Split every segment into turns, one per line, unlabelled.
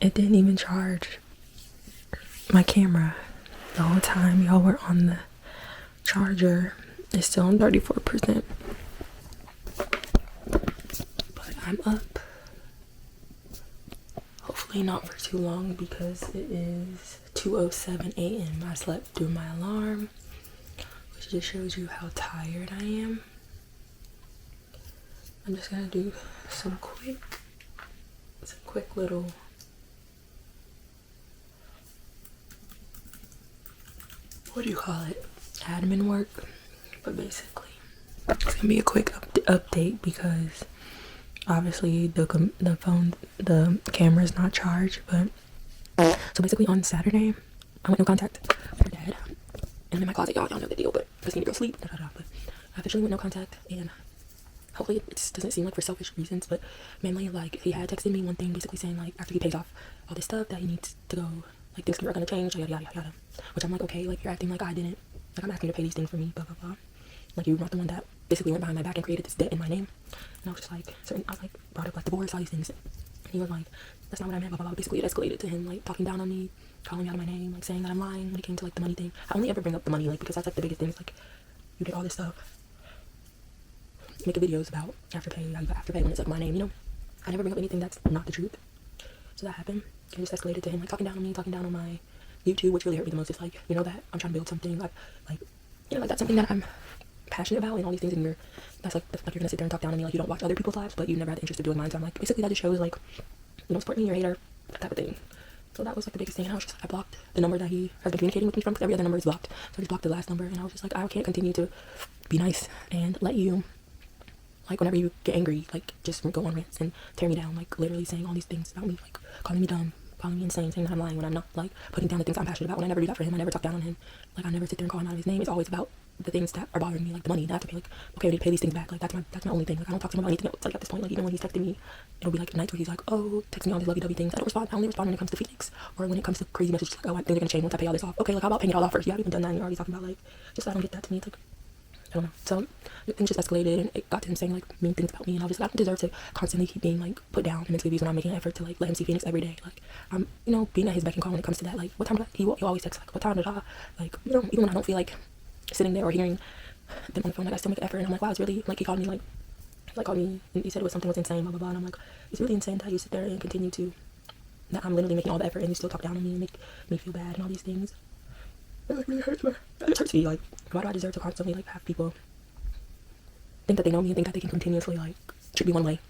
it didn't even charge my camera the whole time y'all were on the charger. It's still on 34%. But I'm up. Hopefully not for too long because it is 2:07 a.m. I slept through my alarm, which just shows you how tired I am. I'm just gonna do some quick little what do you call it? Admin work. But basically, it's gonna be a quick update because obviously the camera is not charged. But so basically on Saturday, I went no contact with her dad, and I'm in my closet. Y'all know the deal. But I just need to go sleep. But I officially went no contact, and hopefully it just doesn't seem like for selfish reasons, but mainly like he had texted me one thing basically saying like after he pays off all this stuff that he needs to go, like things are gonna change, yada yada yada. Which I'm like, okay, like you're acting like I didn't, like I'm asking you to pay these things for me, blah blah blah. Like you're not the one that basically went behind my back and created this debt in my name. And I was just like, I like brought up like divorce, all these things. And he was like, that's not what I meant, blah blah blah. Basically it escalated to him like talking down on me, calling me out of my name, like saying that I'm lying when it came to like the money thing. I only ever bring up the money like because that's like the biggest thing. It's like you did all this stuff, make videos about afterpay, how you got afterpay when it's like my name, you know. I never bring up anything that's not the truth. So that happened. It just escalated to him like talking down on me, talking down on my YouTube, which really hurt me the most. Is like, you know, that I'm trying to build something like you know, like that's something that I'm passionate about and all these things, and that's like you're gonna sit there and talk down on me like you don't watch other people's lives, but you never had the interest of doing mine. So I'm like, basically that just shows like you don't support me, you're a hater, that type of thing. So that was like the biggest thing, and I blocked the number that he has been communicating with me from because every other number is blocked. So I just blocked the last number, and I was just like, I can't continue to be nice and let you, like whenever you get angry, like just go on rants and tear me down, like literally saying all these things about me, like calling me dumb, calling me insane, saying that I'm lying when I'm not, like putting down the things I'm passionate about. When I never do that for him, I never talk down on him. Like I never sit there and call him out of his name. It's always about the things that are bothering me, like the money. I have to pay, like, okay, I need to pay these things back. Like that's my only thing. Like I don't talk to him about anything else. Like at this point, like even when he's texting me, it'll be like nights where he's like, oh, text me all these lovey-dovey things. I don't respond. I only respond when it comes to Phoenix or when it comes to crazy messages like, oh, I think they're gonna change once I pay all this off. Okay, like how about paying it all off first? You haven't even done that and you're already talking about like, just I don't get that. To me, it's like, I don't know. So things just escalated and it got to him saying like mean things about me, and I was just like, I don't deserve to constantly keep being like put down and mentally abused when I'm making an effort to like let him see Phoenix every day. Like I'm, you know, being at his beck and call when it comes to that. Like what time did he always texts like what time did I, like, you know, even when I don't feel like sitting there or hearing them on the phone, like I still make an effort, and I'm like, wow, it's really like he called me like called me and he said it was something was insane, blah blah blah, and I'm like, it's really insane that you sit there and continue to, that I'm literally making all the effort and you still talk down on me and make me feel bad and all these things. It like really hurts me. It just hurts me. Like why do I deserve to constantly like have people think that they know me and think that they can continuously like treat me one way,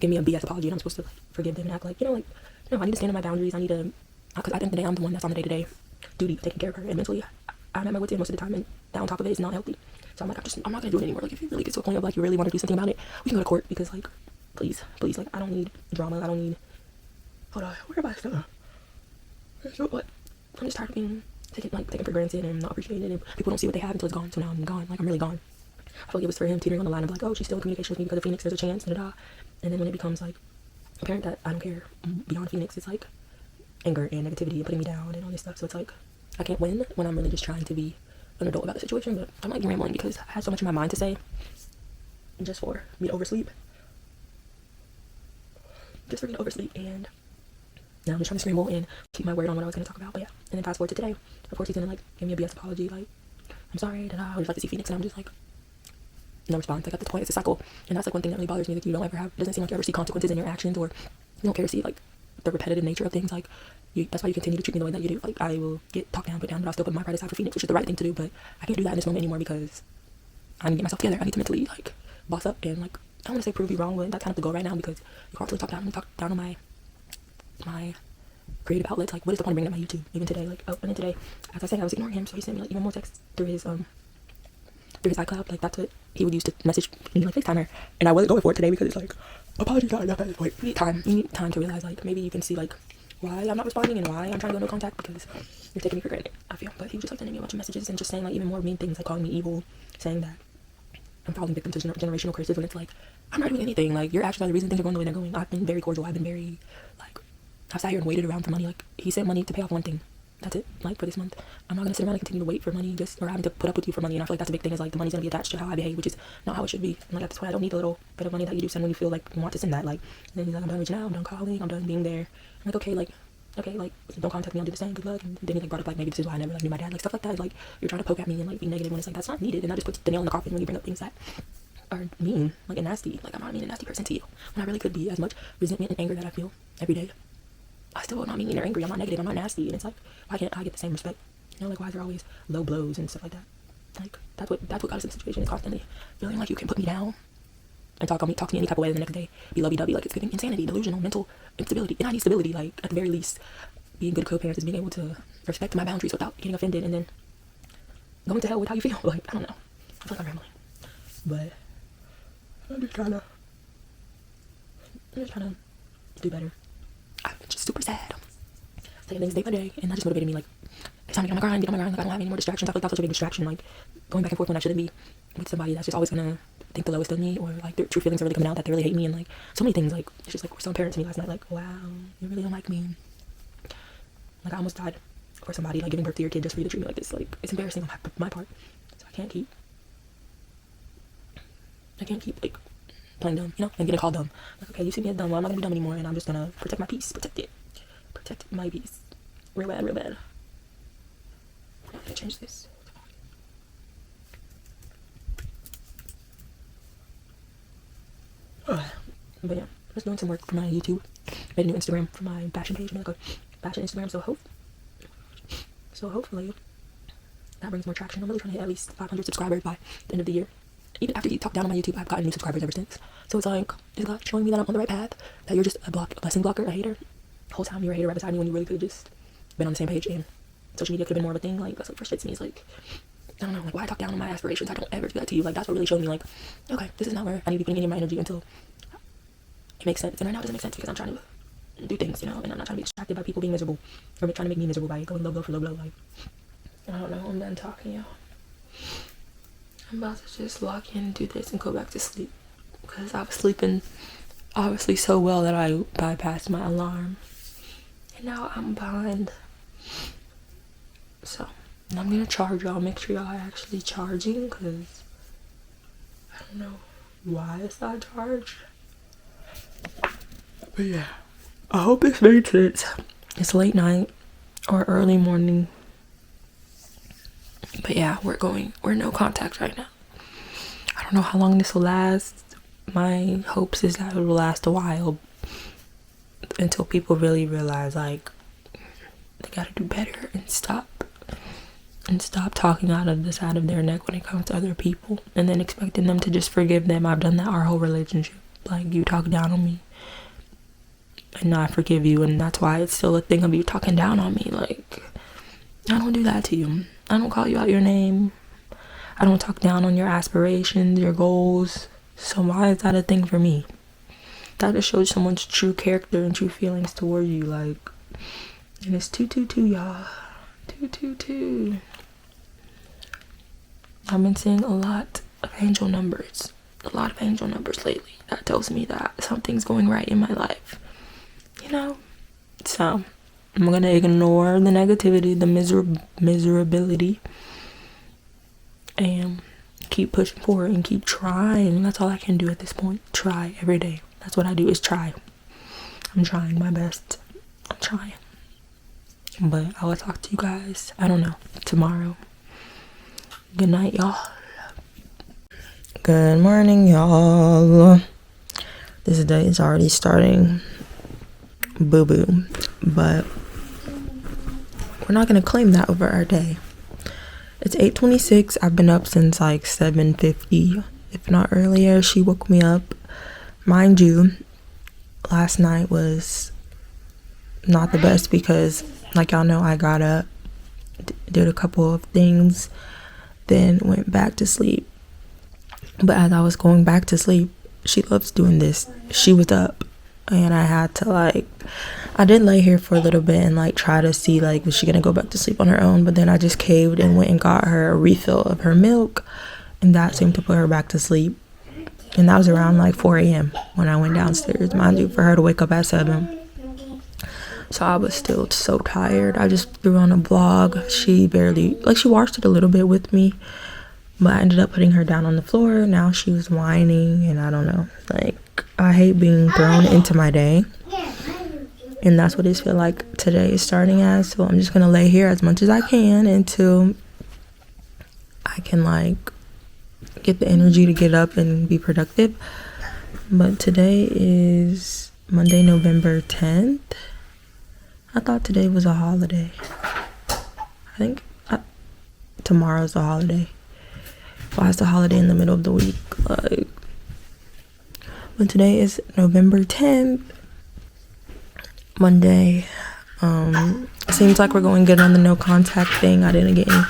give me a BS apology, and I'm supposed to like forgive them and act like, you know, like, no, I need to stand on my boundaries. I need to, because at the end of the day, I'm the one that's on the day-to-day duty of taking care of her, and mentally I'm at my wit's end most of the time, and that on top of it is not healthy. So I'm like, I'm not gonna do it anymore. Like if you really get to a point of like you really want to do something about it, we can go to court, because like please like I don't need drama. I don't need, hold on, where am I still? So what, I'm just tired of being taken for granted and not appreciated, and people don't see what they have until it's gone. So now I'm gone. Like I'm really gone. I feel like it was for him teetering on the line of like, oh, she's still in communication with me because of Phoenix, there's a chance, and then when it becomes like apparent that I don't care beyond Phoenix, it's like anger and negativity and putting me down and all this stuff. So it's like I can't win when I'm really just trying to be an adult about the situation. But I'm like rambling because I had so much in my mind to say, and just for me to oversleep, and now I'm just trying to scramble and keep my word on what I was going to talk about. But yeah, and then fast forward to today, of course he's gonna like give me a BS apology, like I'm sorry, I would just like to see Phoenix, and I'm just like, no response. Like at this point it's a cycle, and that's like one thing that really bothers me, that you don't ever have, it doesn't seem like you ever see consequences in your actions, or you don't care to see like the repetitive nature of things. Like that's why you continue to treat me the way that you do. Like I will get talked down, put down, but I'll still put my pride aside for Phoenix, which is the right thing to do. But I can't do that in this moment anymore because I need to get myself together. I need to mentally like boss up and like, I don't want to say prove you wrong, but that's kind of the goal right now, because you constantly talk down on my creative outlets. Like what is the point of bringing up my YouTube? Even today, like and then today, as I said, I was ignoring him, so he sent me like even more texts through his iCloud. Like that's what he would use to message me, like FaceTime her, and I wasn't going for it today because it's like, apology not enough. Wait, you need time to realize like maybe you can see like why I'm not responding and why I'm trying to go no contact, because you're taking me for granted, I feel. But he was just like sending me a bunch of messages and just saying like even more mean things, like calling me evil, saying that I'm falling victim to generational curses, when it's like I'm not doing anything. Like your actions are the reason things are going the way they're going. I've been very cordial. I've been very like, I've sat here and waited around for money. Like he sent money to pay off one thing, That's it. Like, for this month, I'm not gonna sit around and continue to wait for money, just or having to put up with you for money. And I feel like that's a big thing, is like the money's gonna be attached to how I behave, which is not how it should be. And like, that's why I don't need a little bit of money that you do send when you feel like you want to send that. Like, and then he's like, I'm done reaching out, I'm done calling, I'm done being there. I'm like, okay, like, don't contact me, I'll do the same, good luck. And then he like brought up like, maybe this is why I never like knew my dad, like stuff like that. Like, you're trying to poke at me and like be negative when it's like that's not needed. And that just puts the nail in the coffin when you bring up things that are mean, like, and nasty. Like, I'm not a mean and nasty person to you, when I really could be. As much resentment and anger that I feel every day, I still not mean or angry. I'm not negative, I'm not nasty. And it's like, why can't I get the same respect? You know, like, why is there always low blows and stuff like that? Like, that's what got us in the situation, is constantly feeling like you can put me down and talk to me any type of way, the next day be lovey-dovey. Like, it's giving insanity, delusional, mental instability. And I need stability. Like, at the very least, being good co-parents is being able to respect my boundaries without getting offended, and then going to hell with how you feel. Like, I don't know, I feel like I'm rambling, but I'm just trying to do better. I'm just super sad, taking things day by day, and that just motivated me. Like, it's time to get on my grind, like, I don't have any more distractions. I feel like that's such a big distraction, like going back and forth when I shouldn't be with somebody that's just always gonna think the lowest of me, or like their true feelings are really coming out, that they really hate me, and like so many things. Like, it's just like, we're so apparent to me last night, like, wow, you really don't like me. Like, I almost died for somebody, like, giving birth to your kid just for you to treat me like this. Like, it's embarrassing on my part. So I can't keep like playing dumb, you know, and getting called dumb. Like, okay, you see me as dumb, well, I'm not gonna be dumb anymore, and I'm just gonna protect my peace, protect my peace, real bad. I'm gonna change this. But yeah, just doing some work for my YouTube. Made a new Instagram for my fashion page, made like a fashion Instagram, so hopefully that brings more traction. I'm really trying to hit at least 500 subscribers by the end of the year. Even after you talk down on my YouTube, I've gotten new subscribers ever since. So it's like, is God showing me that I'm on the right path? That you're just a blessing blocker, a hater? The whole time you were a hater right beside me when you really could have just been on the same page, and social media could have been more of a thing. Like, that's what frustrates me. Is like, I don't know, like, why I talk down on my aspirations? I don't ever do that to you. Like, that's what really showed me, like, okay, this is not where I need to be putting any of my energy until it makes sense. And right now it doesn't make sense because I'm trying to do things, you know, and I'm not trying to be distracted by people being miserable, or trying to make me miserable by going low blow for low blow. Like, I don't know, I'm done talking, y'all. I'm about to just lock in, do this, and go back to sleep, because I was sleeping obviously so well that I bypassed my alarm, and now I'm behind. So I'm gonna charge y'all, make sure y'all are actually charging, because I don't know why it's not charged. But yeah, I hope this made sense. It's late night or early morning. But yeah, we're no contact right now. I don't know how long this will last. My hopes is that it will last a while, until people really realize, like, they gotta do better and stop talking out of the side of their neck when it comes to other people, and then expecting them to just forgive them. I've done that our whole relationship. Like, you talk down on me, and now I forgive you, and that's why it's still a thing of you talking down on me. Like, I don't do that to you. I don't call you out your name. I don't talk down on your aspirations, your goals. So why is that a thing for me? That just shows someone's true character and true feelings toward you. Like, and it's 222, y'all. 222. I've been seeing a lot of angel numbers lately. That tells me that something's going right in my life, you know. So I'm gonna ignore the negativity, the miserability, and keep pushing forward and keep trying. That's all I can do at this point. Try every day. That's what I do, is try. I'm trying my best. I'm trying. But I will talk to you guys, I don't know, tomorrow. Good night, y'all. Good morning, y'all. This day is already starting boo-boo, but we're not gonna claim that over our day. It's 8:26. I've been up since like 7:50, if not earlier. She woke me up. Mind you, last night was not the best because, like y'all know, I got up, did a couple of things, then went back to sleep. But as I was going back to sleep, she loves doing this. She was up, and I had to, like, I did lay here for a little bit and like try to see, like, was she gonna go back to sleep on her own? But then I just caved and went and got her a refill of her milk, and that seemed to put her back to sleep. And that was around like 4 a.m. when I went downstairs, mind you, for her to wake up at 7. so I was still so tired. I just threw on a vlog. She barely, like, she watched it a little bit with me, but I ended up putting her down on the floor. Now she was whining, and I don't know, like, I hate being thrown into my day, and that's what it feels like today is starting as. So I'm just gonna lay here as much as I can until I can, like, get the energy to get up and be productive. But today is Monday, November 10th. I thought today was a holiday. I think tomorrow's a holiday. Why is the holiday in the middle of the week? Like, but today is November 10th, Monday. Seems like we're going good on the no contact thing. I didn't get any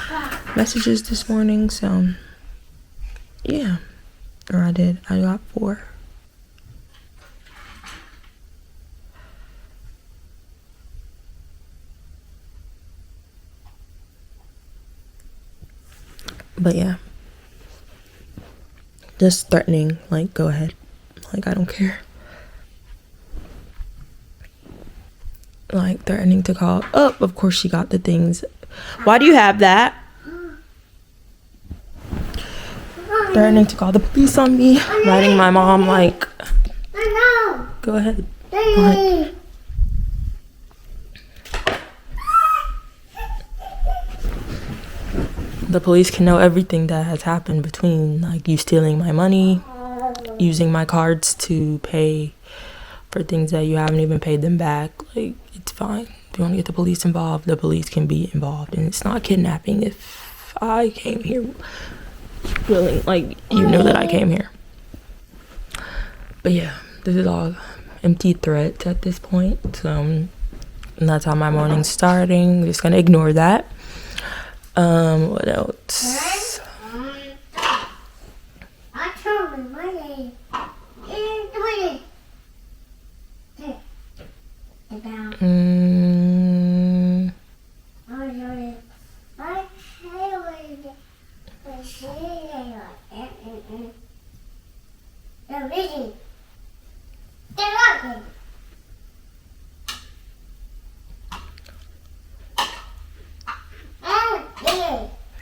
messages this morning, so yeah. Or I did. I got 4. But yeah, just threatening, like, go ahead, like, I don't care. Like, threatening to call up. Of course she got the things. Why do you have that? Threatening to call the police on me, writing my mom, like, go ahead, go ahead. The police can know everything that has happened between, like, you stealing my money, using my cards to pay for things that you haven't even paid them back. Like, it's fine. If you want to get the police involved, the police can be involved. And it's not kidnapping. If I came here willing, like, you know that I came here. But yeah, this is all empty threats at this point. So, and that's how my morning's starting. Just gonna ignore that. What else?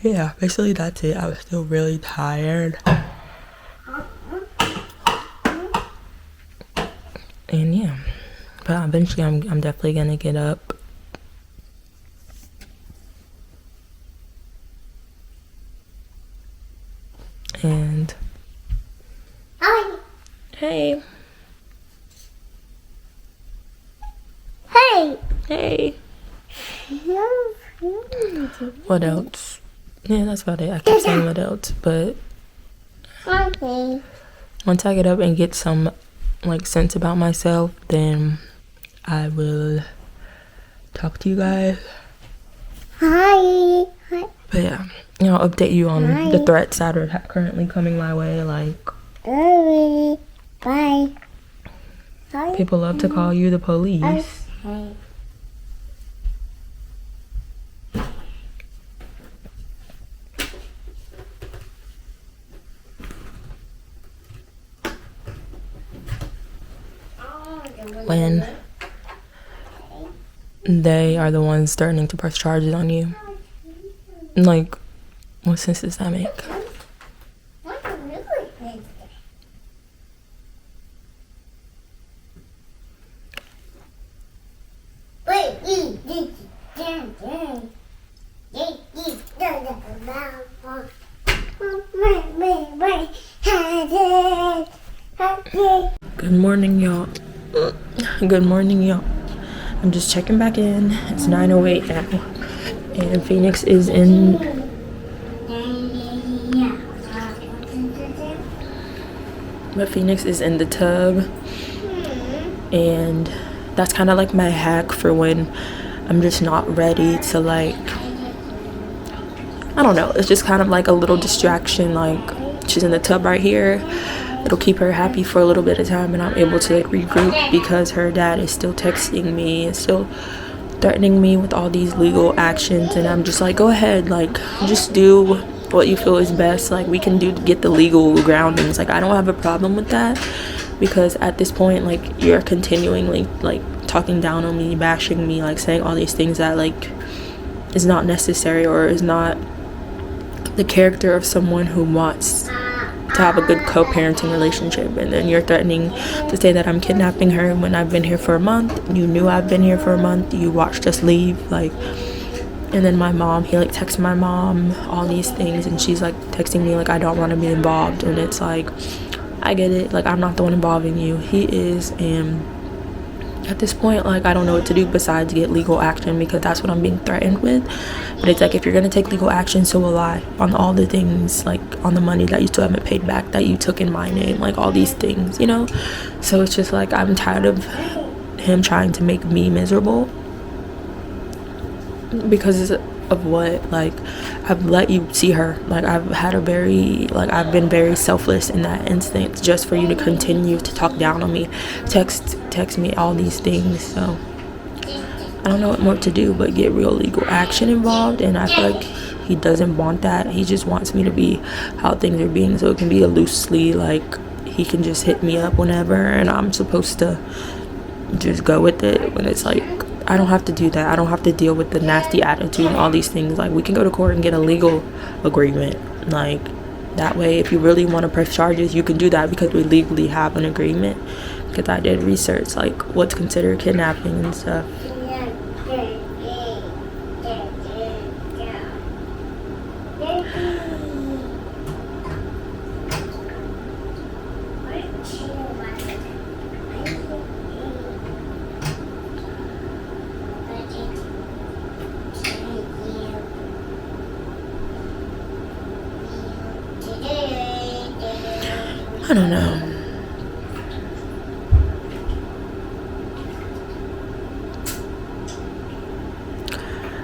Yeah, basically that's it. I was still really tired. And yeah, but eventually I'm definitely gonna get up. And hey. Hey. What else? Yeah, that's about it. I keep saying what else, but once I get up and get some, like, sense about myself, then I will talk to you guys. Hi. But yeah, I'll update you on the threats that are currently coming my way. Like, bye. People love to call you the police. When they are the ones starting to press charges on you. Like, what sense does that make? Good morning, y'all. Good morning, y'all. I'm just checking back in. It's 9:08 now, and Phoenix is in. But Phoenix is in the tub, and that's kind of like my hack for when I'm just not ready to, like, I don't know. It's just kind of like a little distraction. Like, she's in the tub right here. It'll keep her happy for a little bit of time, and I'm able to, like, regroup because her dad is still texting me and still threatening me with all these legal actions, and I'm just like, go ahead, like, just do what you feel is best. Like, we can get the legal groundings. Like, I don't have a problem with that, because at this point, like, you're continually, like, talking down on me, bashing me, like saying all these things that like is not necessary or is not the character of someone who wants to have a good co-parenting relationship. And then you're threatening to say that I'm kidnapping her when I've been here for a month. You knew I've been here for a month. You watched us leave, like. And then my mom, he like texted my mom all these things, and she's like texting me like I don't want to be involved. And it's like, I get it, like I'm not the one involving you, he is. And at this point, like I don't know what to do besides get legal action, because that's what I'm being threatened with. But it's like, if you're gonna take legal action, so will I, on all the things, like on the money that you still haven't paid back that you took in my name, like all these things, you know. So it's just like, I'm tired of him trying to make me miserable because of what, like I've let you see her, like I've had a very, like I've been very selfless in that instance, just for you to continue to talk down on me, text me all these things. So I don't know what more to do but get real legal action involved. And I feel like he doesn't want that. He just wants me to be how things are being, so it can be a loosely, like he can just hit me up whenever and I'm supposed to just go with it, when it's like I don't have to do that. I don't have to deal with the nasty attitude and all these things. Like we can go to court and get a legal agreement, like that way if you really want to press charges you can do that, because we legally have an agreement. Because I did research like what's considered kidnapping and stuff. I don't know.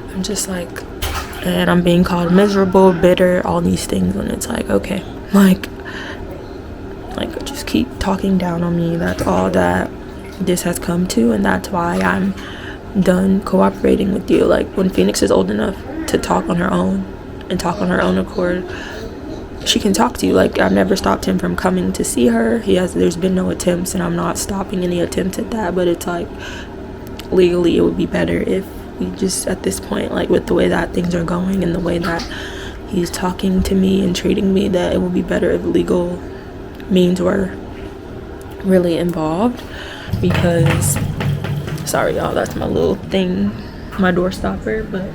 I'm just like, and I'm being called miserable, bitter, all these things, and it's like, okay, like just keep talking down on me. That's all that this has come to, and that's why I'm done cooperating with you. Like when Phoenix is old enough to talk on her own and talk on her own accord, she can talk to you. Like I've never stopped him from coming to see her. There's been no attempts, and I'm not stopping any attempts at that. But it's like, legally it would be better if we just, at this point, like with the way that things are going and the way that he's talking to me and treating me, that it would be better if legal means were really involved. Because, sorry y'all, that's my little thing, my door stopper. But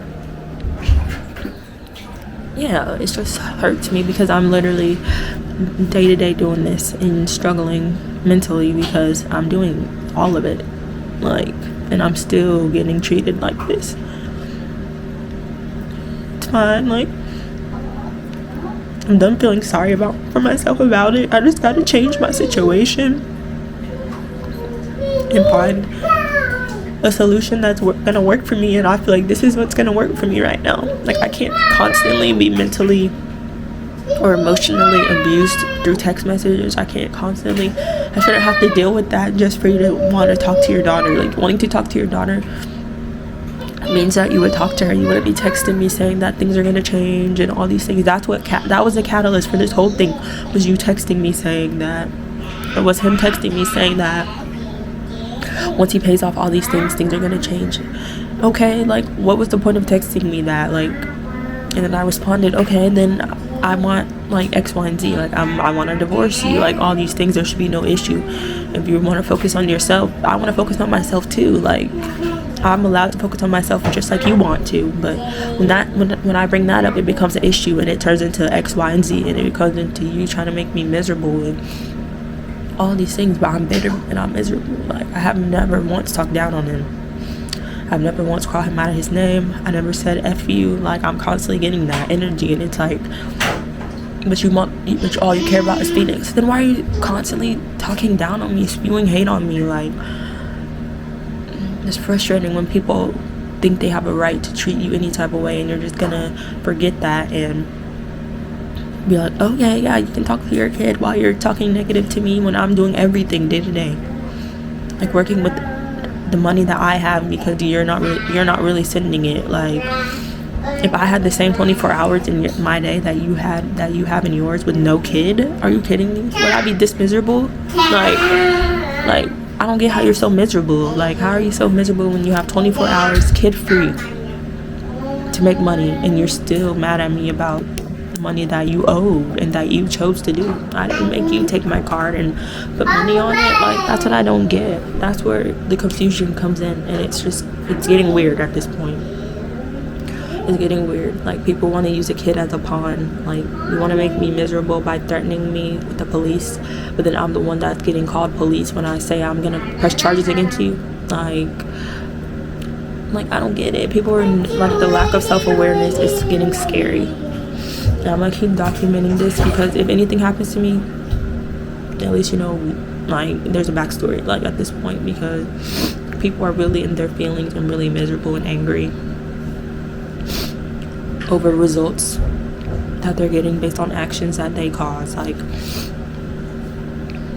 yeah, it just hurts me because I'm literally day to day doing this and struggling mentally because I'm doing all of it, like, and I'm still getting treated like this. It's fine, like I'm done feeling sorry for myself about it. I just gotta change my situation and find a solution that's gonna work for me. And I feel like this is what's gonna work for me right now. Like I can't constantly be mentally or emotionally abused through text messages. I shouldn't have to deal with that just for you to want to talk to your daughter. Like wanting to talk to your daughter means that you would talk to her. You wouldn't be texting me saying that things are gonna change and all these things. That was the catalyst for this whole thing, was you texting me saying that. It was him texting me saying that once he pays off all these things are gonna change. Okay, like what was the point of texting me that? Like, and then I responded, okay, then I want like X, Y, and Z. Like I want to divorce you. Like all these things, there should be no issue. If you want to focus on yourself, I want to focus on myself too. Like I'm allowed to focus on myself just like you want to. But when I bring that up, it becomes an issue and it turns into X, Y, and Z, and it becomes into you trying to make me miserable and all these things. But I'm bitter and I'm miserable. Like I have never once talked down on him. I've never once called him out of his name. I never said F you. Like I'm constantly getting that energy, and it's like, but all you care about is Phoenix. Then why are you constantly talking down on me, spewing hate on me? Like it's frustrating when people think they have a right to treat you any type of way, and you're just gonna forget that and be like, oh yeah, you can talk to your kid while you're talking negative to me when I'm doing everything day to day, like working with the money that I have, because you're not really sending it. Like if I had the same 24 hours in my day that you have in yours with no kid, are you kidding me? Would I be this miserable? Like I don't get how you're so miserable. Like, how are you so miserable when you have 24 hours kid free to make money, and you're still mad at me about the money that you owed and that you chose to do? I didn't make you take my card and put money on it. Like, that's what I don't get. That's where the confusion comes in, and it's getting weird at this point. It's getting weird. Like, people want to use a kid as a pawn. Like, you want to make me miserable by threatening me with the police, but then I'm the one that's getting called police when I say I'm gonna press charges against you. Like I don't get it. People are like, the lack of self-awareness is getting scary. And I'm gonna keep documenting this, because if anything happens to me, at least you know, like, there's a backstory, like, at this point, because people are really in their feelings and really miserable and angry over results that they're getting based on actions that they cause. Like,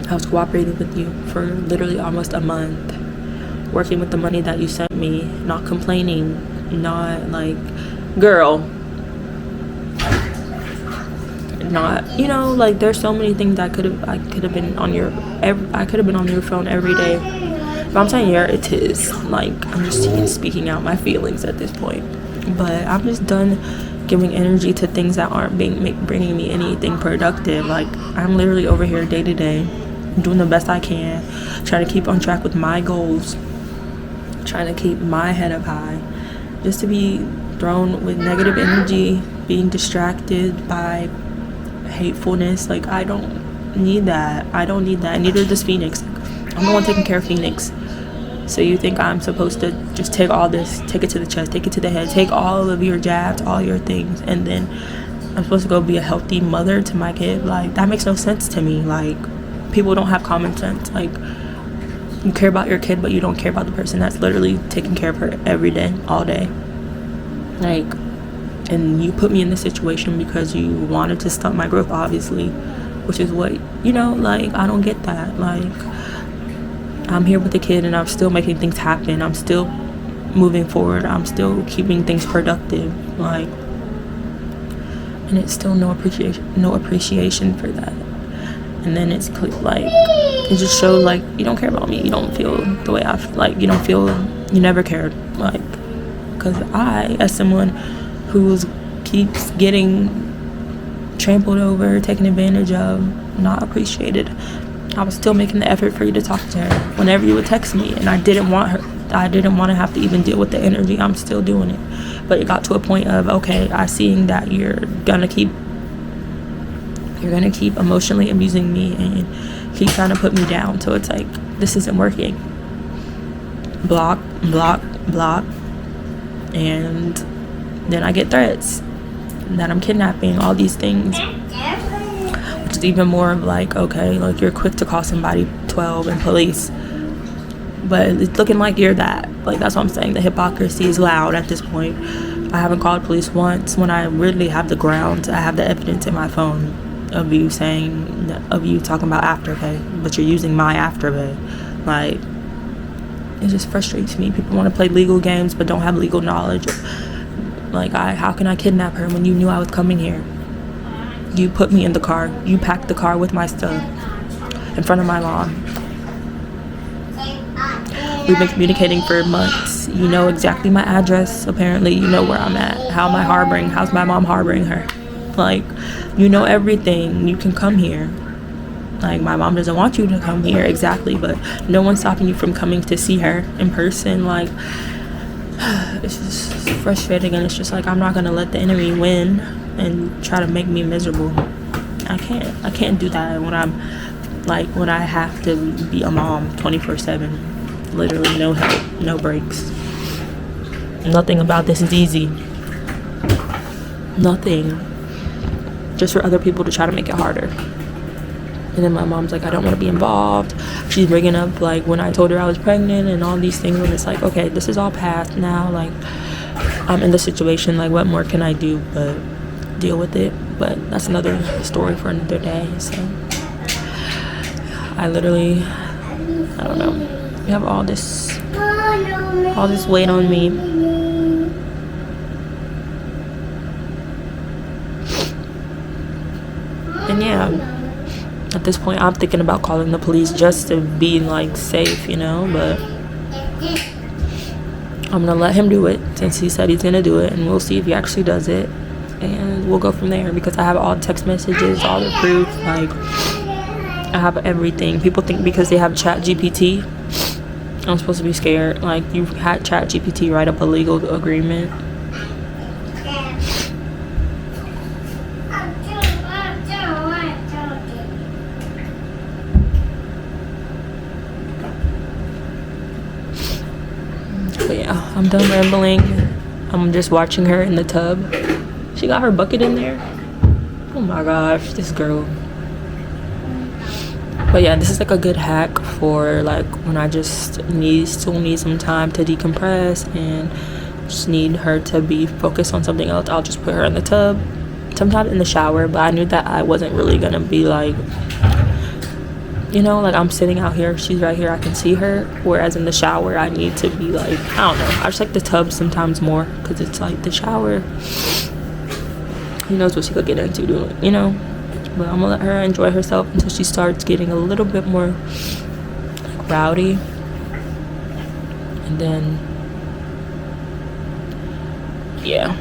I was cooperating with you for literally almost a month, working with the money that you sent me, not complaining, not like, girl, not, you know, like, there's so many things I could have been on your phone every day. But I'm saying it is like, I'm just speaking out my feelings at this point. But I'm just done giving energy to things that aren't bringing me anything productive. Like, I'm literally over here day to day doing the best I can, trying to keep on track with my goals, trying to keep my head up high, just to be thrown with negative energy, being distracted by hatefulness. Like, I don't need that. Neither does Phoenix. I'm the one taking care of Phoenix. So you think I'm supposed to just take all this, take it to the chest, take it to the head, take all of your jabs, all your things, and then I'm supposed to go be a healthy mother to my kid? Like, that makes no sense to me. Like, people don't have common sense. Like, you care about your kid, but you don't care about the person that's literally taking care of her every day, all day. Like, and you put me in this situation because you wanted to stunt my growth, obviously, which is what, you know, like, I don't get that. Like, I'm here with the kid, and I'm still making things happen. I'm still moving forward. I'm still keeping things productive. Like, and it's still no appreciation for that. And then it's like, it just shows, like, you don't care about me. You don't feel the way I feel. Like, you never cared. Like, because I, as someone who keeps getting trampled over, taken advantage of, not appreciated, I was still making the effort for you to talk to her whenever you would text me, and I didn't want to have to even deal with the energy. I'm still doing it. But it got to a point of, okay, I seeing that you're gonna keep emotionally abusing me and keep trying to put me down. So it's like, this isn't working. Block. And then I get threats that I'm kidnapping, all these things. Which is even more of like, okay, like, you're quick to call somebody 12 and police, but it's looking like you're that. Like, that's what I'm saying. The hypocrisy is loud at this point. I haven't called police once when I really have the grounds. I have the evidence in my phone of you talking about Afterpay, but you're using my Afterpay. Like, it just frustrates me. People want to play legal games but don't have legal knowledge. Like, how can I kidnap her when you knew I was coming here? You put me in the car. You packed the car with my stuff in front of my mom. We've been communicating for months. You know exactly my address. Apparently, you know where I'm at. How's my mom harboring her? Like, you know everything. You can come here. Like, my mom doesn't want you to come here, exactly, but no one's stopping you from coming to see her in person. Like, it's just frustrating, and it's just like, I'm not gonna let the enemy win and try to make me miserable. I can't do that when I have to be a mom 24/7. Literally no help, no breaks. Nothing about this is easy. Nothing. Just for other people to try to make it harder. And then my mom's like, I don't want to be involved. She's bringing up, like, when I told her I was pregnant and all these things, and it's like, okay, this is all past now. Like, I'm in this situation. Like, what more can I do but deal with it? But that's another story for another day. So I don't know. You have all this weight on me. And yeah, At this point, I'm thinking about calling the police just to be like safe, you know, but I'm gonna let him do it since he said he's gonna do it, and we'll see if he actually does it, and we'll go from there, because I have all the text messages, all the proof, like I have everything. People think because they have chat GPT, I'm supposed to be scared. Like, you had chat GPT write up a legal agreement. But yeah, I'm done rambling. I'm just watching her in the tub. She got her bucket in there. Oh my gosh, this girl. But yeah, this is like a good hack for like when I just still need some time to decompress and just need her to be focused on something else. I'll just put her in the tub, sometimes in the shower. But I knew that I wasn't really gonna be like, you know, like I'm sitting out here, she's right here, I can see her. Whereas in the shower, I need to be like, I don't know, I just like the tub sometimes more, because it's like the shower, who knows what she could get into doing, you know. But I'm gonna let her enjoy herself until she starts getting a little bit more like rowdy, and then yeah,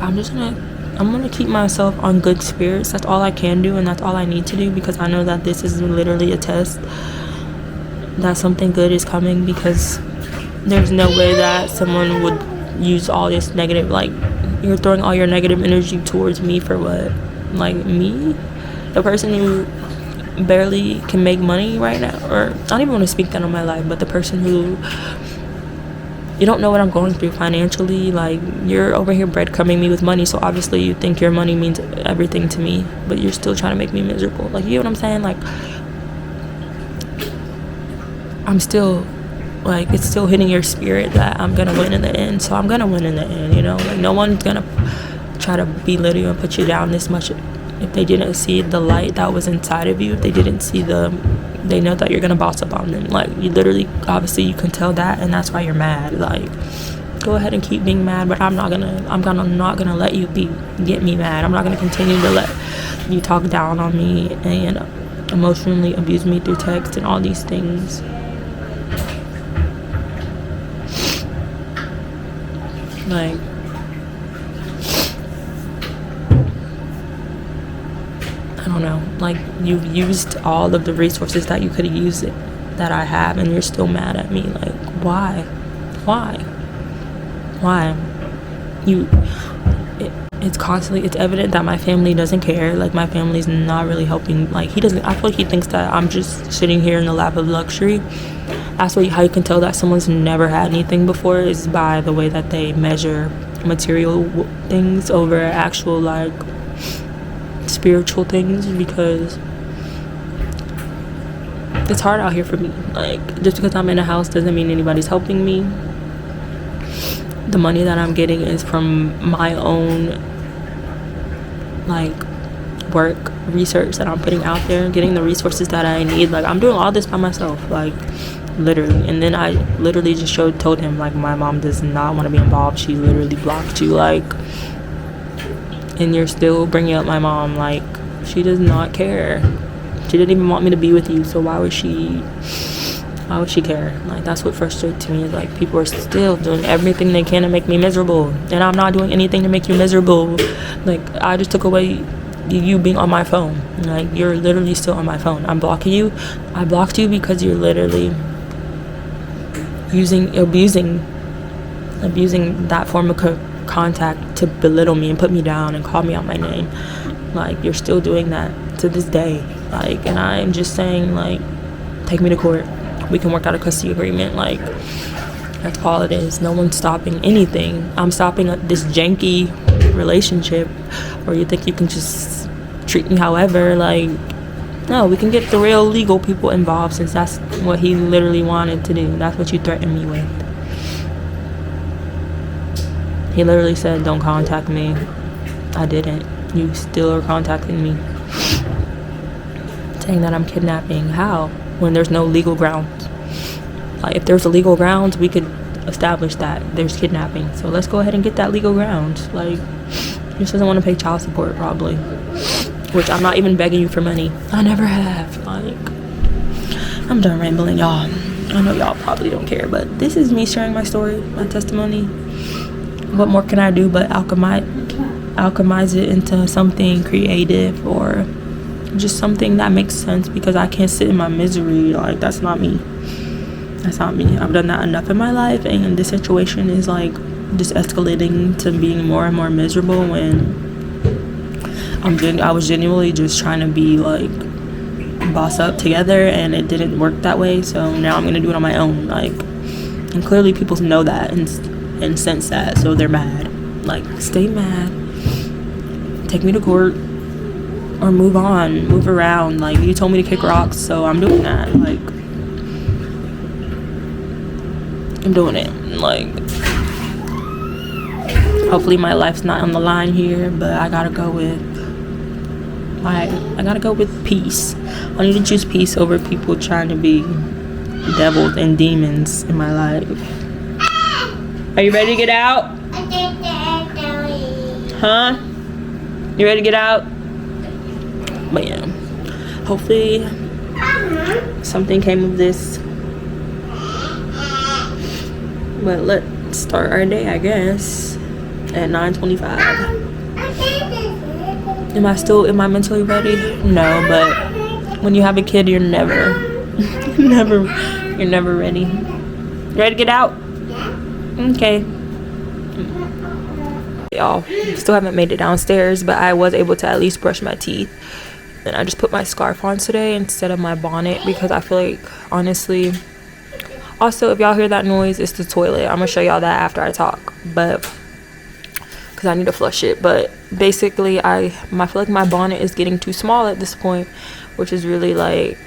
I'm gonna keep myself on good spirits. That's all I can do, and that's all I need to do, because I know that this is literally a test that something good is coming, because there's no way that someone would use all this negative, like, you're throwing all your negative energy towards me for what? Like, me, the person who barely can make money right now, or I don't even want to speak that on my life, but the person who, you don't know what I'm going through financially. Like, you're over here breadcrumbing me with money, so obviously you think your money means everything to me, but you're still trying to make me miserable. Like, you know what I'm saying? Like, I'm still, like, it's still hitting your spirit that I'm gonna win in the end. So I'm gonna win in the end, you know. Like, no one's gonna try to belittle you and put you down this much if they didn't see the light that was inside of you. If they didn't see they know that you're gonna boss up on them. Like, you literally, obviously you can tell that, and that's why you're mad. Like, go ahead and keep being mad, but I'm not gonna let you get me mad. I'm not gonna continue to let you talk down on me and emotionally abuse me through text and all these things. Like, I don't know, like, you've used all of the resources that you could have used that I have, and you're still mad at me. Like, why? It's evident that my family doesn't care. Like, my family's not really helping. Like, I feel like he thinks that I'm just sitting here in the lap of luxury. That's how you can tell that someone's never had anything before, is by the way that they measure material things over actual, like, spiritual things, because it's hard out here for me. Like, just because I'm in a house doesn't mean anybody's helping me. The money that I'm getting is from my own, like, work, research that I'm putting out there, getting the resources that I need. Like, I'm doing all this by myself, like, literally. And then I literally just told him, like, my mom does not want to be involved. She literally blocked you, like, and you're still bringing up my mom. Like, she does not care. She didn't even want me to be with you, so why would she care? Like, that's what frustrates me, is like, people are still doing everything they can to make me miserable, and I'm not doing anything to make you miserable. Like, I just took away you being on my phone. Like, you're literally still on my phone. I'm blocking you. I blocked you because you're literally abusing that form of contact to belittle me and put me down and call me out my name. Like, you're still doing that to this day. Like, and I'm just saying, like, take me to court. We can work out a custody agreement. Like, that's all it is. No one's stopping anything. I'm stopping this janky relationship, or you think you can just treat me however. Like, no, we can get the real legal people involved, since that's what he literally wanted to do. That's what you threatened me with. He literally said, don't contact me. I didn't. You still are contacting me, saying that I'm kidnapping. How? When there's no legal grounds. Like, if there's a legal grounds, we could establish that there's kidnapping. So let's go ahead and get that legal grounds. Like, he just doesn't want to pay child support, probably. which I'm not even begging you for money. I never have. Like, I'm done rambling, y'all. I know y'all probably don't care, but this is me sharing my story, my testimony. What more can I do but alchemize it into something creative or just something that makes sense, because I can't sit in my misery. Like, that's not me. That's not me. I've done that enough in my life, and this situation is like just escalating to being more and more miserable when I was genuinely just trying to be like boss up together, and it didn't work that way. So now I'm gonna do it on my own. Like, and clearly people know that and sense that, so they're mad. Like, stay mad, take me to court, or move on, move around. Like, you told me to kick rocks, so I'm doing that. Like, I'm doing it. Like, hopefully my life's not on the line here, but I gotta go with peace. I need to choose peace over people trying to be devils and demons in my life. Are you ready to get out? Huh? You ready to get out? But yeah, hopefully something came of this. But let's start our day, I guess, at 9:25. Am I mentally ready? No, but when you have a kid, you're never ready. You ready to get out? Okay. Y'all, still haven't made it downstairs, but I was able to at least brush my teeth. And I just put my scarf on today instead of my bonnet, because I feel like, honestly, also, if y'all hear that noise, it's the toilet. I'm gonna show y'all that after I talk, but because I need to flush it. But basically, I feel like my bonnet is getting too small at this point, which is really like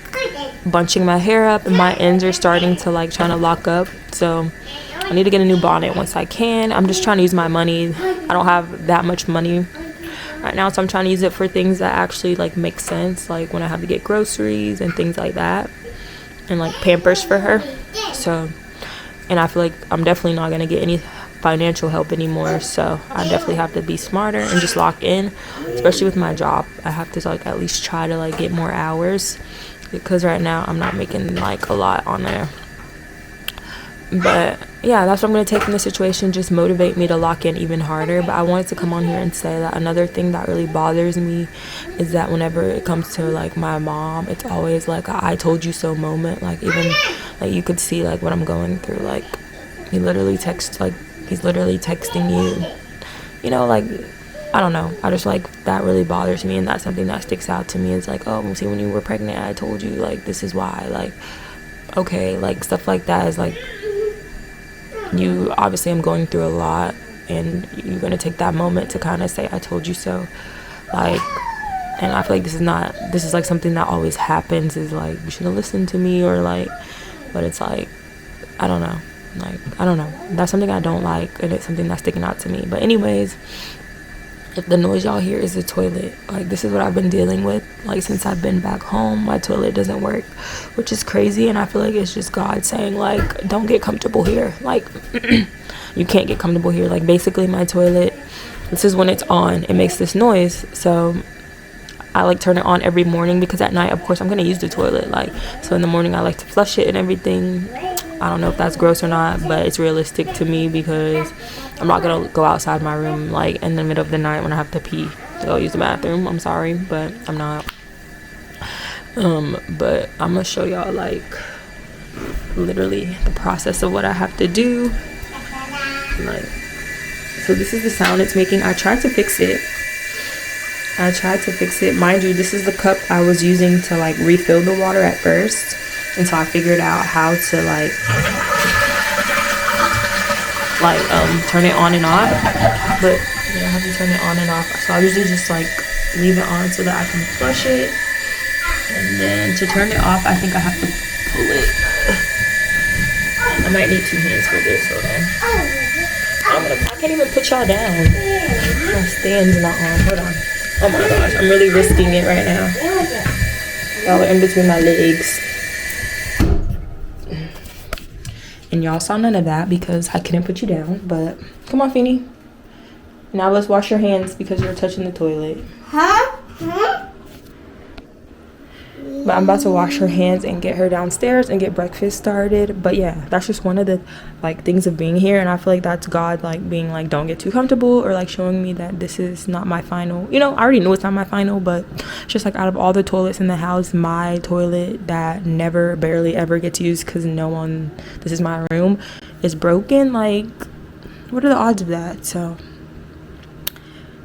bunching my hair up, and my ends are starting to like trying to lock up. So I need to get a new bonnet once I can. I'm just trying to use my money. I don't have that much money right now, so I'm trying to use it for things that actually like make sense, like when I have to get groceries and things like that, and like Pampers for her. So, and I feel like I'm definitely not gonna get any financial help anymore, so I definitely have to be smarter and just lock in, especially with my job. I have to like at least try to like get more hours, because right now I'm not making like a lot on there. But yeah, that's what I'm going to take from the situation, just motivate me to lock in even harder. But I wanted to come on here and say that another thing that really bothers me is that whenever it comes to like my mom, it's always like a I told you so moment. Like, even like you could see like what I'm going through. Like, he's literally texting you, you know, like, I don't know. I just like that really bothers me, and that's something that sticks out to me. Is like, oh, see, when you were pregnant, I told you like this is why. Like, okay, like stuff like that is like, you obviously am going through a lot, and you're going to take that moment to kind of say I told you so. Like, and I feel like this is like something that always happens, is like, you should have listened to me, or like, but it's like, I don't know, that's something I don't like, and it's something that's sticking out to me. But anyways, if the noise y'all hear is the toilet, like, this is what I've been dealing with like since I've been back home. My toilet doesn't work, which is crazy, and I feel like it's just God saying like, don't get comfortable here. Like, you can't get comfortable here. Like, basically my toilet, this is when it's on, it makes this noise. So I like turn it on every morning, because at night, of course, I'm gonna use the toilet. Like, so in the morning I like to flush it and everything. I don't know if that's gross or not, but it's realistic to me, because I'm not gonna go outside my room like in the middle of the night when I have to pee to go use the bathroom. I'm sorry, but I'm not. But I'm gonna show y'all like literally the process of what I have to do. Like, so this is the sound it's making. I tried to fix it. Mind you, this is the cup I was using to like refill the water at first, until I figured out how to like turn it on and off. But yeah, I have to turn it on and off. So I usually just like leave it on so that I can flush it, and then to turn it off, I think I have to pull it. I might need 2 hands for this. Hold on. I can't even put y'all down. My stand's not on. Hold on. Oh my gosh, I'm really risking it right now. Y'all are in between my legs. And y'all saw none of that because I couldn't put you down. But come on, Feeny. Now let's wash your hands because you're touching the toilet.
Huh?
but I'm about to wash her hands and get her downstairs and get breakfast started. But yeah, that's just one of the like things of being here, and I feel like that's God like being like, don't get too comfortable, or like showing me that this is not my final. You know, I already know it's not my final, but it's just like out of all the toilets in the house, my toilet that never barely ever gets used because this is my room, is broken. Like, what are the odds of that? So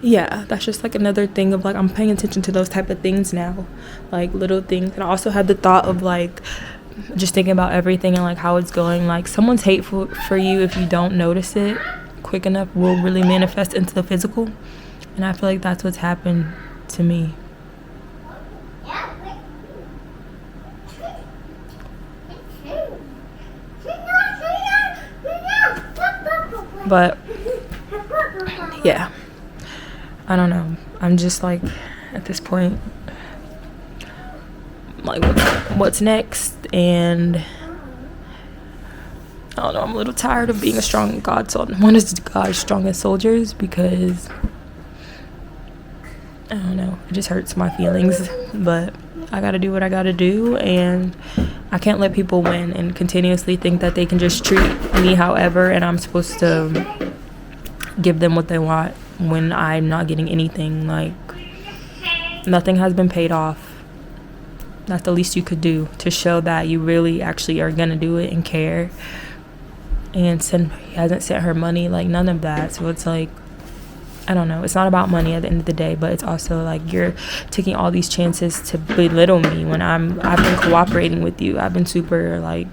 yeah, that's just like another thing of like, I'm paying attention to those type of things now, like little things. And I also had the thought of like just thinking about everything and like how it's going. Like, someone's hateful for you, if you don't notice it quick enough, will really manifest into the physical. And I feel like that's what's happened to me. But yeah, I don't know. I'm just like, at this point, like, what's next? And I don't know. I'm a little tired of being a strong God soldier. One is God's strongest soldiers, because I don't know. It just hurts my feelings. But I gotta do what I gotta do, and I can't let people win and continuously think that they can just treat me however, and I'm supposed to give them what they want when I'm not getting anything. Like, nothing has been paid off. That's the least you could do to show that you really actually are gonna do it and care. And he hasn't sent her money, like none of that. So it's like, I don't know, it's not about money at the end of the day, but it's also like, you're taking all these chances to belittle me when I've been cooperating with you. I've been super like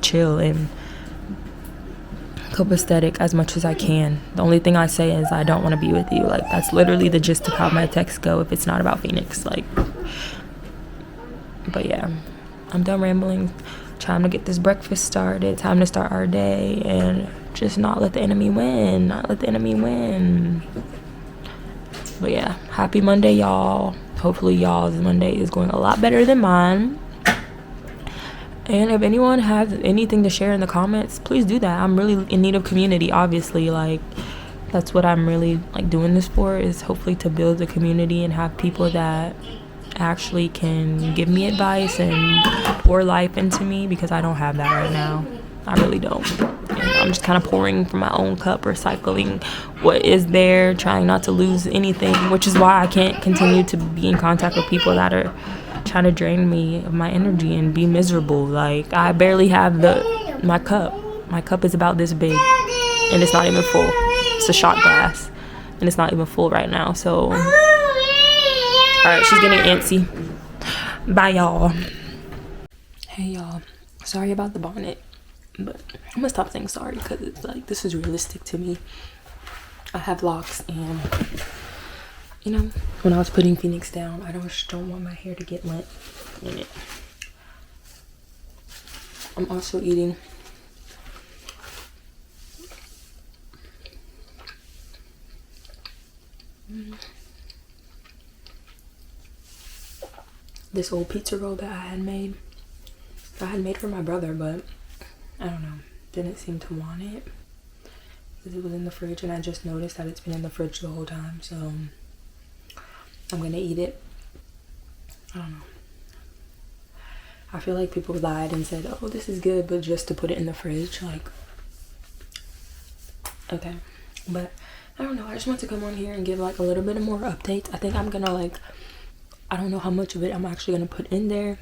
chill and copacetic as much as I can. The only thing I say is I don't want to be with you. Like, that's literally the gist of how my texts go if it's not about Phoenix. Like, but yeah, I'm done rambling. Time to get this breakfast started. Time to start our day and just not let the enemy win. But yeah, happy Monday, y'all. Hopefully y'all's Monday is going a lot better than mine. And if anyone has anything to share in the comments, please do that. I'm really in need of community, obviously. Like, that's what I'm really like doing this for, is hopefully to build a community and have people that actually can give me advice and pour life into me, because I don't have that right now. I really don't. And I'm just kind of pouring from my own cup, recycling what is there, trying not to lose anything, which is why I can't continue to be in contact with people that are trying to drain me of my energy and be miserable. Like, I barely have my cup is about this big, and it's not even full. It's a shot glass, and it's not even full right now. So alright, she's getting antsy. Bye, y'all. Hey, y'all, sorry about the bonnet, but I'm gonna stop saying sorry, because it's like, this is realistic to me. I have locks, and you know, when I was putting Phoenix down, I just don't want my hair to get lint in it. I'm also eating this old pizza roll that I had made. I had made for my brother, but I don't know, didn't seem to want it because it was in the fridge, and I just noticed that it's been in the fridge the whole time. So I'm gonna eat it. I don't know. I feel like people lied and said, oh, this is good, but just to put it in the fridge. Like, okay. But I don't know, I just want to come on here and give like a little bit of more updates. I think I'm gonna like, I don't know how much of it I'm actually gonna put in there,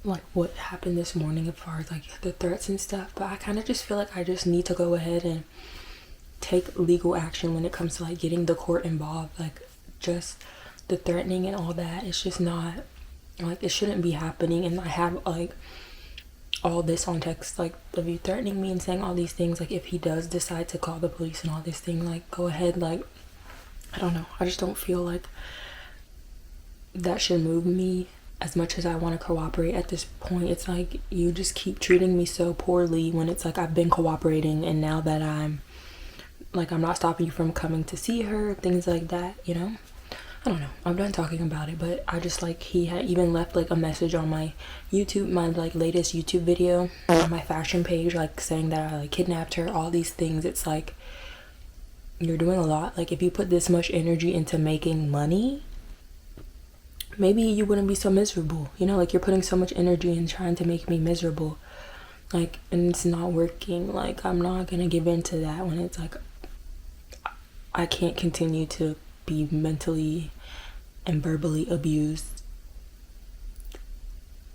like what happened this morning as far as like the threats and stuff. But I kind of just feel like I just need to go ahead and take legal action when it comes to like getting the court involved. Like, just the threatening and all that, it's just not, like, it shouldn't be happening. And I have like all this on text, like, of you threatening me and saying all these things. Like, if he does decide to call the police and all this thing, like, go ahead. Like, I don't know, I just don't feel like that should move me as much as I want to cooperate at this point. It's like, you just keep treating me so poorly when it's like, I've been cooperating, and now that I'm not stopping you from coming to see her, things like that, you know? I don't know, I'm done talking about it. But I just like, he had even left like a message on my YouTube, my like latest YouTube video on my fashion page, like saying that I like kidnapped her, all these things. It's like, you're doing a lot. Like, if you put this much energy into making money, maybe you wouldn't be so miserable. You know, like you're putting so much energy in trying to make me miserable. Like, and it's not working. Like, I'm not gonna give in to that when it's like I can't continue to be mentally and verbally abused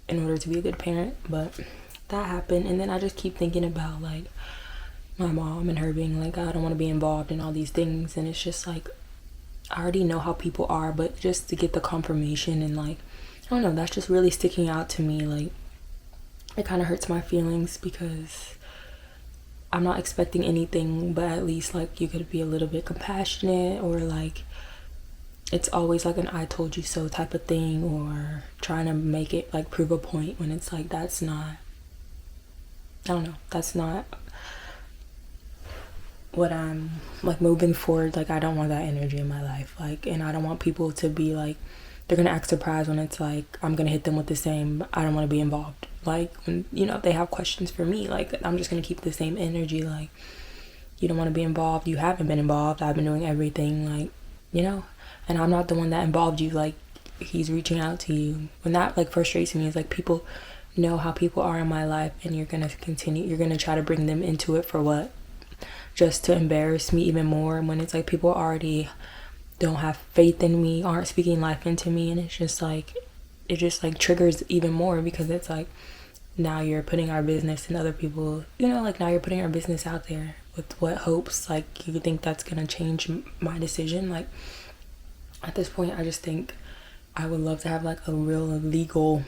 in order to be a good parent. But that happened, and then I just keep thinking about like my mom and her being like, I don't want to be involved in all these things, and it's just like I already know how people are, but just to get the confirmation and like I don't know, that's just really sticking out to me. Like, it kind of hurts my feelings because I'm not expecting anything, but at least like you could be a little bit compassionate, or like it's always like an I told you so type of thing, or trying to make it like prove a point when it's like that's not, I don't know, that's not what I'm like moving forward. Like, I don't want that energy in my life. Like, and I don't want people to be like, they're gonna act surprised when it's like I'm gonna hit them with the same, I don't want to be involved. Like, when, you know, if they have questions for me, like I'm just gonna keep the same energy. Like, you don't want to be involved, you haven't been involved, I've been doing everything, like, you know, and I'm not the one that involved you. Like, he's reaching out to you. When that like frustrates me is like people know how people are in my life, and you're gonna try to bring them into it for what? Just to embarrass me even more, when it's like people already don't have faith in me, aren't speaking life into me, and it's just like it just like triggers even more, because it's like now you're putting our business in other people, you know, like now you're putting our business out there with what hopes, like you think that's gonna change my decision. Like, at this point I just think I would love to have like a real legal